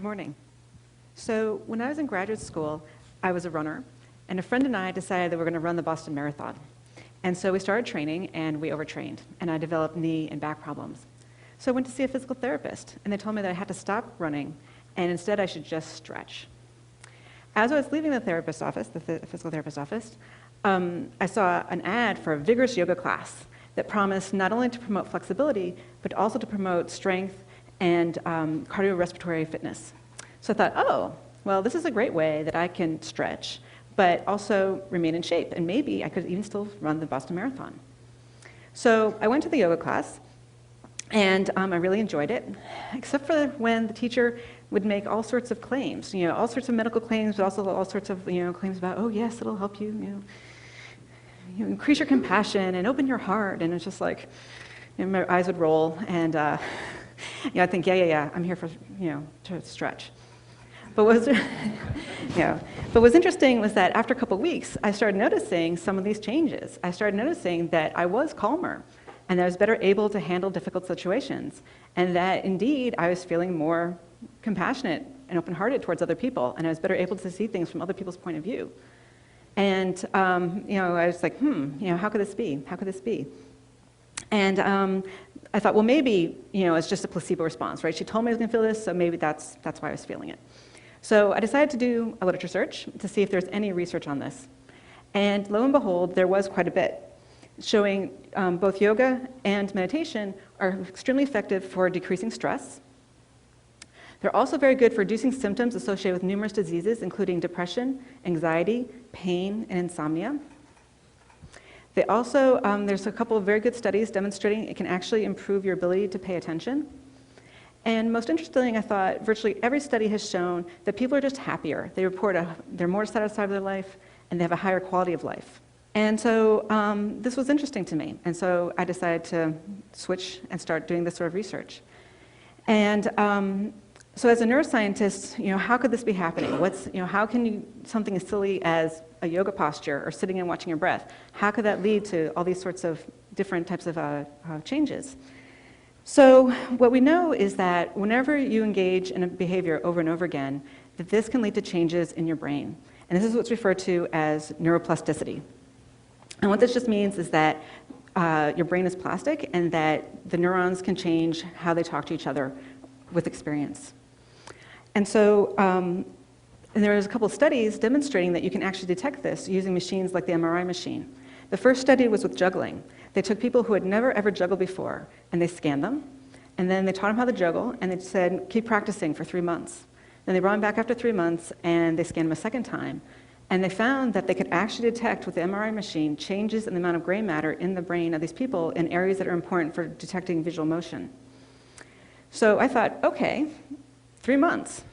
Good morning. So when I was in graduate school, I was a runner, and a friend and I decided that we were going to run the Boston Marathon. And so we started training, and we overtrained, and I developed knee and back problems. So I went to see a physical therapist, and they told me that I had to stop running, and instead I should just stretch. As I was leaving the therapist's office, the physical therapist's office, I saw an ad for a vigorous yoga class that promised not only to promote flexibility, but also to promote strength and cardiorespiratory fitness. So I thought, oh, well, this is a great way that I can stretch, but also remain in shape, and maybe I could even still run the Boston Marathon. So I went to the yoga class, and I really enjoyed it, except for when the teacher would make all sorts of claims, all sorts of medical claims, but also all sorts of claims about, oh yes, it'll help you, increase your compassion and open your heart, and it's just like, my eyes would roll, and I think, yeah, I'm here for to stretch. But what's interesting was that after a couple of weeks, I started noticing some of these changes. I started noticing that I was calmer, and that I was better able to handle difficult situations, and that indeed I was feeling more compassionate and open-hearted towards other people, and I was better able to see things from other people's point of view. And I was like, how could this be? How could this be? And I thought, well, maybe it's just a placebo response, right? She told me I was going to feel this, so maybe that's why I was feeling it. So I decided to do a literature search to see if there's any research on this. And lo and behold, there was quite a bit, showing both yoga and meditation are extremely effective for decreasing stress. They're also very good for reducing symptoms associated with numerous diseases, including depression, anxiety, pain, and insomnia. They also, there's a couple of very good studies demonstrating it can actually improve your ability to pay attention. And most interesting, I thought, virtually every study has shown that people are just happier. They report they're more satisfied with their life, and they have a higher quality of life. And so this was interesting to me. And so I decided to switch and start doing this sort of research. And so as a neuroscientist, how could this be happening? How can something as silly as a yoga posture or sitting and watching your breath, how could that lead to all these sorts of different types of changes? So what we know is that whenever you engage in a behavior over and over again, that this can lead to changes in your brain. And this is what's referred to as neuroplasticity. And what this just means is that your brain is plastic and that the neurons can change how they talk to each other with experience. And so and there was a couple of studies demonstrating that you can actually detect this using machines like the MRI machine. The first study was with juggling. They took people who had never ever juggled before, and they scanned them, and then they taught them how to juggle, and they said, keep practicing for 3 months. Then they brought them back after 3 months, and they scanned them a second time, and they found that they could actually detect with the MRI machine changes in the amount of gray matter in the brain of these people in areas that are important for detecting visual motion. So I thought, okay, 3 months,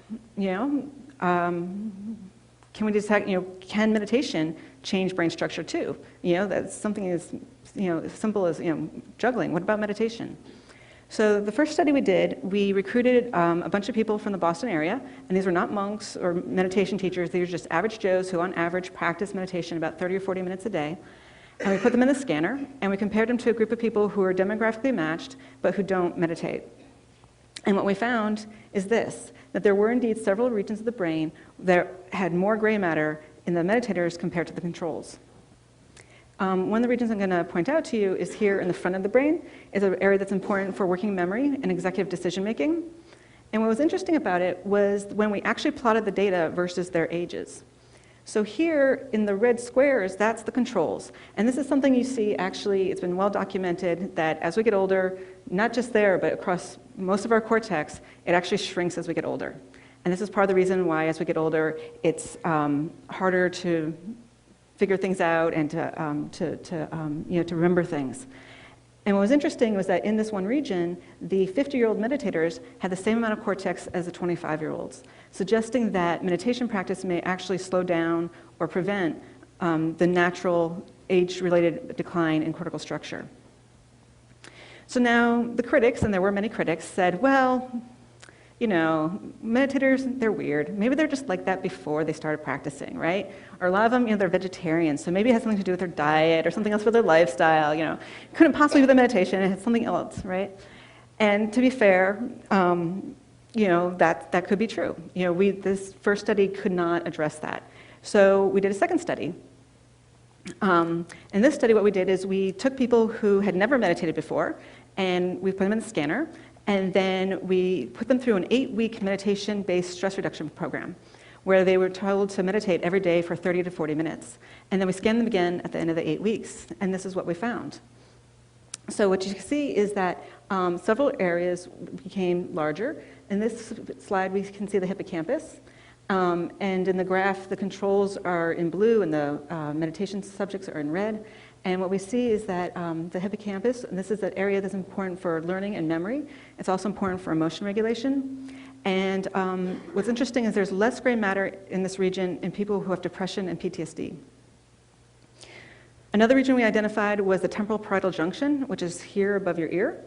can we detect, can meditation change brain structure too? That's something as, as simple as, juggling. What about meditation? So the first study we did, we recruited a bunch of people from the Boston area, and these were not monks or meditation teachers. These were just average Joes who on average practice meditation about 30 or 40 minutes a day. And we put them in the scanner, and we compared them to a group of people who are demographically matched, but who don't meditate. And what we found is this, that there were indeed several regions of the brain that had more gray matter in the meditators compared to the controls. One of the regions I'm going to point out to you is here in the front of the brain. It's an area that's important for working memory and executive decision making. And what was interesting about it was when we actually plotted the data versus their ages. So here in the red squares, that's the controls. And this is something you see actually, it's been well documented that as we get older, not just there, but across most of our cortex, it actually shrinks as we get older. And this is part of the reason why as we get older, it's harder to figure things out and to remember things. And what was interesting was that in this one region, the 50-year-old meditators had the same amount of cortex as the 25-year-olds, suggesting that meditation practice may actually slow down or prevent the natural age-related decline in cortical structure. So now the critics, and there were many critics, said, well, meditators, they're weird. Maybe they're just like that before they started practicing, right? Or a lot of them, they're vegetarians, so maybe it has something to do with their diet or something else with their lifestyle, Couldn't possibly be the meditation, it had something else, right? And to be fair, that could be true. This first study could not address that. So we did a second study. In this study, what we did is we took people who had never meditated before, and we put them in the scanner, and then we put them through an 8-week meditation-based stress reduction program, where they were told to meditate every day for 30 to 40 minutes. And then we scanned them again at the end of the 8 weeks, and this is what we found. So what you can see is that several areas became larger. In this slide, we can see the hippocampus. And in the graph, the controls are in blue and the meditation subjects are in red. And what we see is that the hippocampus, and this is an area that's important for learning and memory. It's also important for emotion regulation. And what's interesting is there's less gray matter in this region in people who have depression and PTSD. Another region we identified was the temporal parietal junction, which is here above your ear.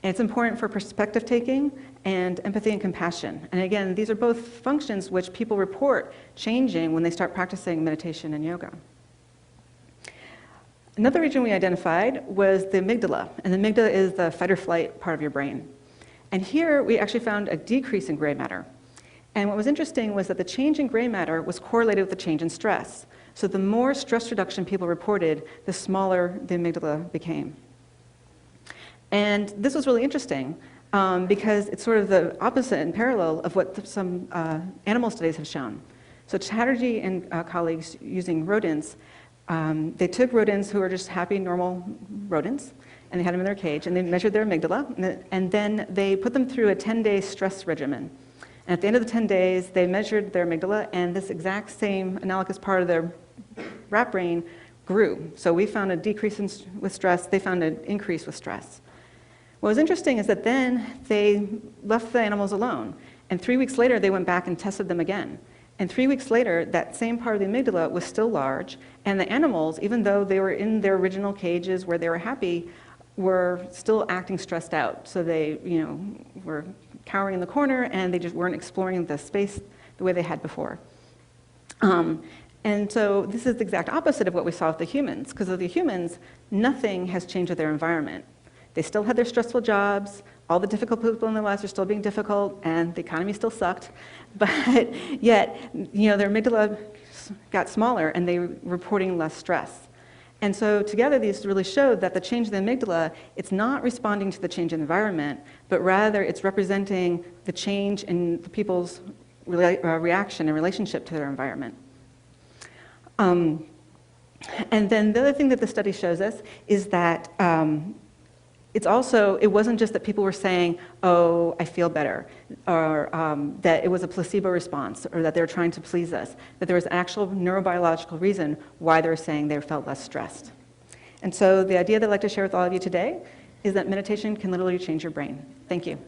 And it's important for perspective taking and empathy and compassion. And again, these are both functions which people report changing when they start practicing meditation and yoga. Another region we identified was the amygdala. And the amygdala is the fight or flight part of your brain. And here we actually found a decrease in gray matter. And what was interesting was that the change in gray matter was correlated with the change in stress. So the more stress reduction people reported, the smaller the amygdala became. And this was really interesting because it's sort of the opposite and parallel of what some animal studies have shown. So Chatterjee and colleagues using rodents, they took rodents who were just happy, normal rodents, and they had them in their cage, and they measured their amygdala, and then they put them through a 10-day stress regimen. And at the end of the 10 days, they measured their amygdala, and this exact same analogous part of their rat brain grew. So we found a decrease with stress, they found an increase with stress. What was interesting is that then they left the animals alone, and 3 weeks later they went back and tested them again. And 3 weeks later, that same part of the amygdala was still large, and the animals, even though they were in their original cages where they were happy, were still acting stressed out. So they, were cowering in the corner, and they just weren't exploring the space the way they had before. And so this is the exact opposite of what we saw with the humans, because with the humans, nothing has changed with their environment. They still had their stressful jobs, all the difficult people in their lives are still being difficult, and the economy still sucked, but yet, their amygdala got smaller and they were reporting less stress. And so together these really showed that the change in the amygdala, it's not responding to the change in the environment, but rather it's representing the change in the people's reaction and relationship to their environment. And then the other thing that the study shows us is that it wasn't just that people were saying, oh, I feel better, or that it was a placebo response, or that they were trying to please us, that there was actual neurobiological reason why they were saying they felt less stressed. And so the idea that I'd like to share with all of you today is that meditation can literally change your brain. Thank you.